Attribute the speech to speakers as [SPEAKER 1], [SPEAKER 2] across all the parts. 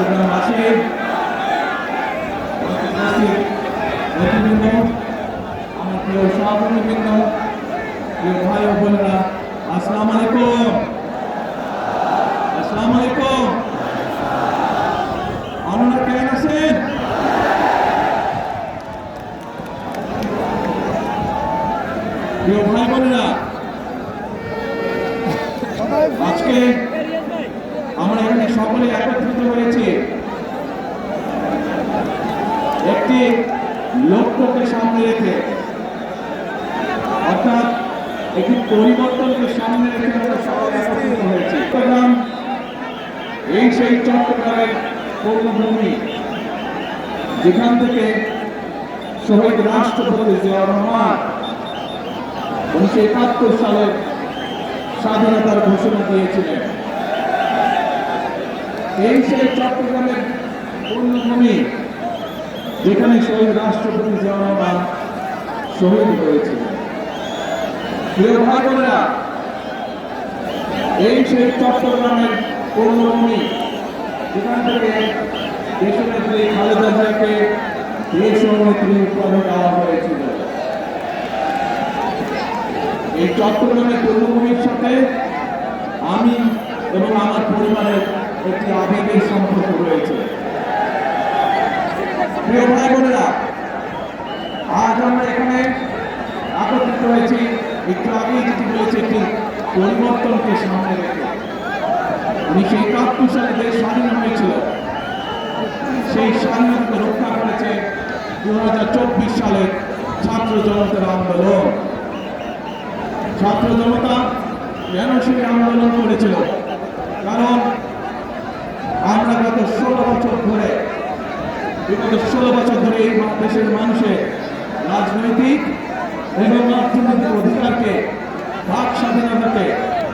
[SPEAKER 1] গ্রামবাসী, আমার প্রিয় সহকর্মীবৃন্দ, প্রিয় ভাই ও বোনেরা, আসসালামু আলাইকুম। আসসালামু আলাইকুম। আপনারা কেমন আছেন? প্রিয় ভাই বোনেরা, আজকে আমরা এখানে সকলে একত্রিত হয়েছি একটি লক্ষ্যকে সামনে রেখে, অর্থাৎ একটি পরিবর্তনকে সামনে রেখে আমরা সকলে একত্রিত হয়েছি। চট্টগ্রাম এই সেই চট্টগ্রামের কর্মভূমি, যেখান থেকে শহীদ রাষ্ট্রপতি জিয়াউর রহমান 1971 সালের স্বাধীনতার ঘোষণা দিয়েছিলেন। এই সেই চট্টগ্রামের পূর্ণভূমি, যেখানে শহীদ রাষ্ট্রপতি জিয়াউর রহমান শহীদ হয়েছিলেন। প্রিয় ভাই বোনেরা, এই সেই চট্টগ্রামের পূর্ণভূমি, যেখান থেকে দেশনেত্রী খালেদা জিয়াকে দেশনেত্রী উপাধি দেওয়া হয়েছিল। এই চট্টগ্রামের পূর্ণভূমির সাথে আমি এবং আমার পরিবারের একটি আবেগের সম্পর্ক রয়েছে। প্রিয় ভাই বোনেরা, আজ আমরা এখানে একত্রিত হয়েছি একটু আগেই যেটি বলেছে, একটি পরিবর্তনকে সামনে রেখে। 1971 সালে দেশ স্বাধীন হয়েছিল, সেই স্বাধীনতাকে রক্ষা করেছে 2024 সালের ছাত্র জনতার আন্দোলন। ছাত্র জনতা কেন সেই আন্দোলন করেছিল? কারণ আমরা গত 16 বছর ধরে এই দেশের মানুষের রাজনৈতিক এবং অর্থনৈতিক অধিকারকে, বাক স্বাধীনতাকে,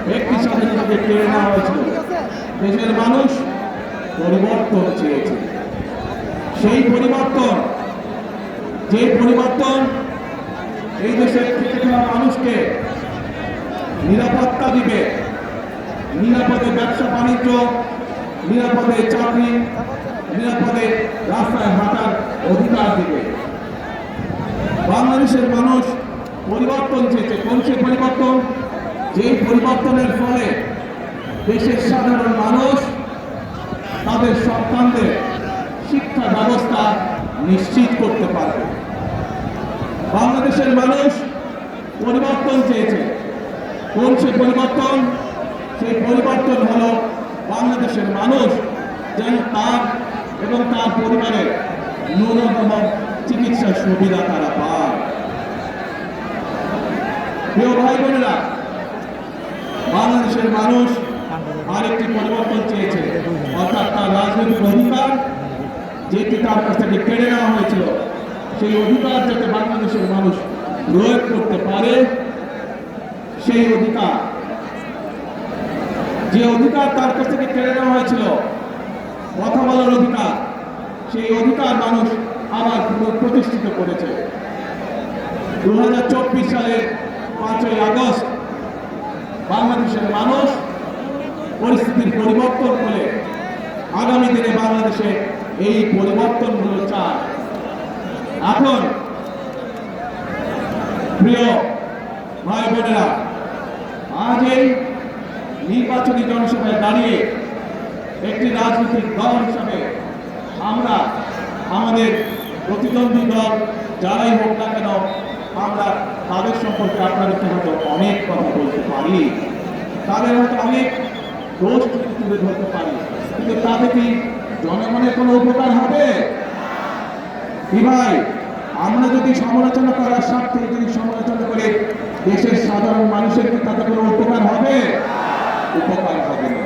[SPEAKER 1] ব্যক্তি স্বাধীনতাকে কেড়ে নেওয়া হয়েছিল। দেশের মানুষ পরিবর্তন চেয়েছে। সেই পরিবর্তন, যে পরিবর্তন এই দেশের খেটে খাওয়া মানুষকে নিরাপত্তা দিবে, নিরাপদে ব্যবসা বাণিজ্য, নিরাপদে চাকরি, নিরাপদে রাস্তায় হাঁটার অধিকার দিবে। বাংলাদেশের মানুষ পরিবর্তন চেয়েছে। কোন সে পরিবর্তন? যেই পরিবর্তনের ফলে দেশের সাধারণ মানুষ তাদের সন্তানদের শিক্ষা ব্যবস্থা নিশ্চিত করতে পারবে। বাংলাদেশের মানুষ পরিবর্তন চেয়েছে। কোন সে পরিবর্তন? সেই পরিবর্তন হলো বাংলাদেশের মানুষ যেন তার এবং তার পরিবারের ন্যূনতম চিকিৎসা সুবিধা তারা পায়। প্রিয় ভাই বোনেরা, বাংলাদেশের মানুষ আরেকটি পরিবর্তন চেয়েছে, অর্থাৎ তার রাজনৈতিক অধিকার যেটি তার কাছ থেকে কেড়ে নেওয়া হয়েছিল, সেই অধিকার যাতে বাংলাদেশের মানুষ প্রয়োগ করতে পারে। সেই অধিকার, যে অধিকার তার কাছ থেকে কেড়ে নেওয়া হয়েছিল, কথা বলার অধিকার, সেই অধিকার মানুষ আবার প্রতিষ্ঠিত করেছে। 2024 সালের 5ই আগস্ট বাংলাদেশের মানুষ পরিস্থিতির পরিবর্তন করে আগামী দিনে বাংলাদেশে এই পরিবর্তনগুলো চায়। এখন প্রিয় ভাই বোনেরা, আজ এই নির্বাচনী জনসভায় দাঁড়িয়ে একটি রাজনৈতিক দল হিসাবে আমরা আমাদের প্রতিদ্বন্দ্বী দল যারাই হোক না কেন, আমরা তাদের সম্পর্কে আপনাদেরকে হয়তো অনেক কথা বলতে পারি, তাদের হয়তো অনেক দোষ তুলে ধরতে পারি, কিন্তু তাতে কি জনগণের কোনো উপকার হবে? কি ভাই, আমরা যদি সমালোচনা করার স্বার্থে যদি সমালোচনা করে দেশের সাধারণ মানুষের কি তাতে কোনো উপকার হবে? উপকার হবে না।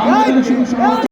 [SPEAKER 1] আমরা যদি শুধু সমালোচনা